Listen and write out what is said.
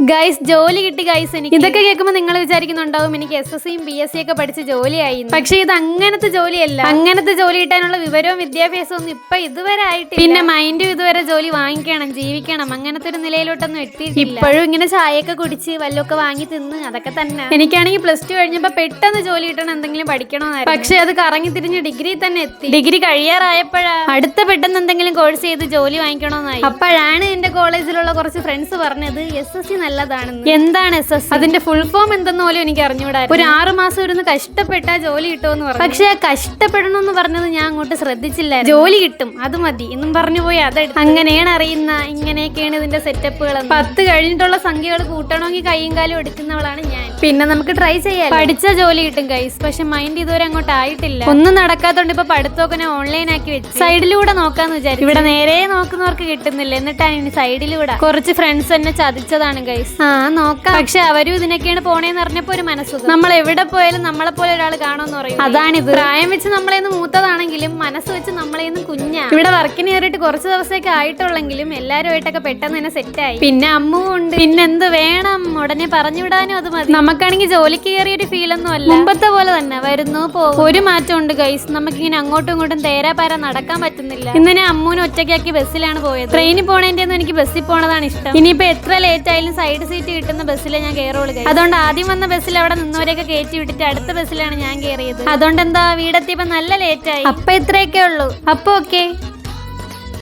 Guys ജോലി കിട്ടി guys. എനിക്ക് ഇതൊക്കെ കേൾക്കുമ്പോൾ നിങ്ങൾ വിചാരിക്കുന്നുണ്ടാവും എനിക്ക് SSCയും PSC ഒക്കെ പഠിച്ച് ജോലിയായി. പക്ഷെ ഇത് അങ്ങനത്തെ ജോലിയല്ല. അങ്ങനത്തെ ജോലി കിട്ടാനുള്ള വിവരവും വിദ്യാഭ്യാസവും ഒന്നും ഇപ്പൊ ഇതുവരെ ആയിട്ട്. പിന്നെ മൈൻഡും ഇതുവരെ ജോലി വാങ്ങിക്കണം, ജീവിക്കണം, അങ്ങനത്തെ ഒരു നിലയിലോട്ടൊന്നും എത്തിയിട്ടില്ല. ഇപ്പോഴും ഇങ്ങനെ ചായയൊക്കെ കുടിച്ച് വല്ലതൊക്കെ വാങ്ങി തിന്ന് അതൊക്കെ തന്നെ. എനിക്കാണെങ്കിൽ +2 കഴിഞ്ഞപ്പോ പെട്ടെന്ന് ജോലി കിട്ടണം, എന്തെങ്കിലും പഠിക്കണമെന്നായിരുന്നു. പക്ഷെ അത് കറങ്ങി തിരിഞ്ഞ് ഡിഗ്രി തന്നെ എത്തി. ഡിഗ്രി കഴിയാറായപ്പോഴാ അടുത്ത പെട്ടെന്ന് എന്തെങ്കിലും കോഴ്സ് ചെയ്ത് ജോലി വാങ്ങിക്കണമെന്നായി. അപ്പോഴാണ് എന്റെ കോളേജിലുള്ള കുറച്ച് ഫ്രണ്ട്സ് പറഞ്ഞത് SSC നല്ലതാണെന്ന്. എന്താണ് SSC? അതിന്റെ ഫുൾ ഫോം എന്തെന്ന് പോലും എനിക്ക് അറിഞ്ഞുകൂടായിരുന്നു. ഒരു 6 മാസം ഇരുന്ന് കഷ്ടപ്പെട്ടാ ജോലി കിട്ടുമെന്ന് പറഞ്ഞു. പക്ഷെ കഷ്ടപ്പെടണമെന്ന് പറഞ്ഞത് ഞാൻ അങ്ങോട്ട് ശ്രദ്ധിച്ചില്ല. ജോലി കിട്ടും അത് മതി എന്നും പറഞ്ഞു പോയി അതെടുത്ത്. അങ്ങനെയാണ് അറിയുന്ന ഇങ്ങനെയൊക്കെയാണ് ഇതിന്റെ സെറ്റപ്പുകൾ. 10 കഴിഞ്ഞിട്ടുള്ള സംഖ്യകൾ കൂട്ടണമെങ്കിൽ കൈയും കാലും എടുക്കുന്നവളാണ് ഞാൻ. പിന്നെ നമുക്ക് ട്രൈ ചെയ്യാം. പഠിച്ച ജോലി കിട്ടും ഗൈസ്. പക്ഷെ മൈൻഡ് ഇതുവരെ അങ്ങോട്ട് ആയിട്ടില്ല. ഒന്നും നടക്കാത്തോണ്ട് ഇപ്പൊ പഠിത്തമൊക്കെ ഞാൻ ഓൺലൈൻ ആക്കി വെച്ചു. സൈഡിലൂടെ നോക്കാന്ന് വിചാരിച്ചു. ഇവിടെ നേരെ നോക്കുന്നവർക്ക് കിട്ടുന്നില്ല, എന്നിട്ടാണ് ഇനി സൈഡിലൂടെ. കുറച്ച് ഫ്രണ്ട്സ് എന്നെ ചതിച്ചതാണ് ഗൈസ്. നോക്കാം. പക്ഷെ അവരും ഇതിനൊക്കെയാണ് പോണേന്ന് അറിഞ്ഞപ്പോ ഒരു മനസ്സുഖം. നമ്മൾ എവിടെ പോയാലും നമ്മളെ പോലെ ഒരാൾ കാണുമെന്ന് പറയും. അതാണിത്. പ്രായം വെച്ച് നമ്മളേന്ന് മൂത്തതാണെങ്കിലും മനസ്സ് വെച്ച് നമ്മളേന്ന് കുഞ്ഞാ. ഇവിടെ വർക്കിന് കയറിയിട്ട് കുറച്ച് ദിവസമൊക്കെ ആയിട്ടുള്ളെങ്കിലും എല്ലാവരുമായിട്ടൊക്കെ പെട്ടെന്ന് തന്നെ സെറ്റായി. പിന്നെ അമ്മുവും ഉണ്ട്. പിന്നെ എന്ത് വേണം, ഉടനെ പറഞ്ഞു വിടാനും അത് മതി. നമുക്കാണെങ്കിൽ ജോലിക്ക് കയറിയ ഒരു ഫീലൊന്നും അല്ല, മുമ്പത്തെ പോലെ തന്നെ വരുന്നു പോകും. ഒരു മാറ്റം ഉണ്ട് ഗൈസ്. നമുക്കിങ്ങനെ അങ്ങോട്ടും ഇങ്ങോട്ടും തേരാപാര നടക്കാൻ പറ്റുന്നില്ല. ഇന്ന് ഞാൻ അമ്മൂനെ ഒറ്റയ്ക്കാക്കി ബസ്സിലാണ് പോയത്. ട്രെയിനിൽ പോണേന്റെ ഒന്നും എനിക്ക് ബസ്സിൽ പോണതാണ് ഇഷ്ടം. ഇനിയിപ്പോ എത്ര ലേറ്റ് ആയാലും സൈഡ് സീറ്റ് കിട്ടുന്ന ബസ്സിലെ ഞാൻ കയറുള്ളൂ. അതുകൊണ്ട് ആദ്യം വന്ന ബസ്സിൽ അവിടെ നിന്നവരെയൊക്കെ കയറ്റി വിട്ടിട്ട് അടുത്ത ബസ്സിലാണ് ഞാൻ കയറിയത്. അതുകൊണ്ട് എന്താ വീടെത്തിയപ്പോ നല്ല ലേറ്റ് ആയി. അപ്പൊ ഇത്രയൊക്കെ ഉള്ളൂ. അപ്പൊ ഓക്കെ.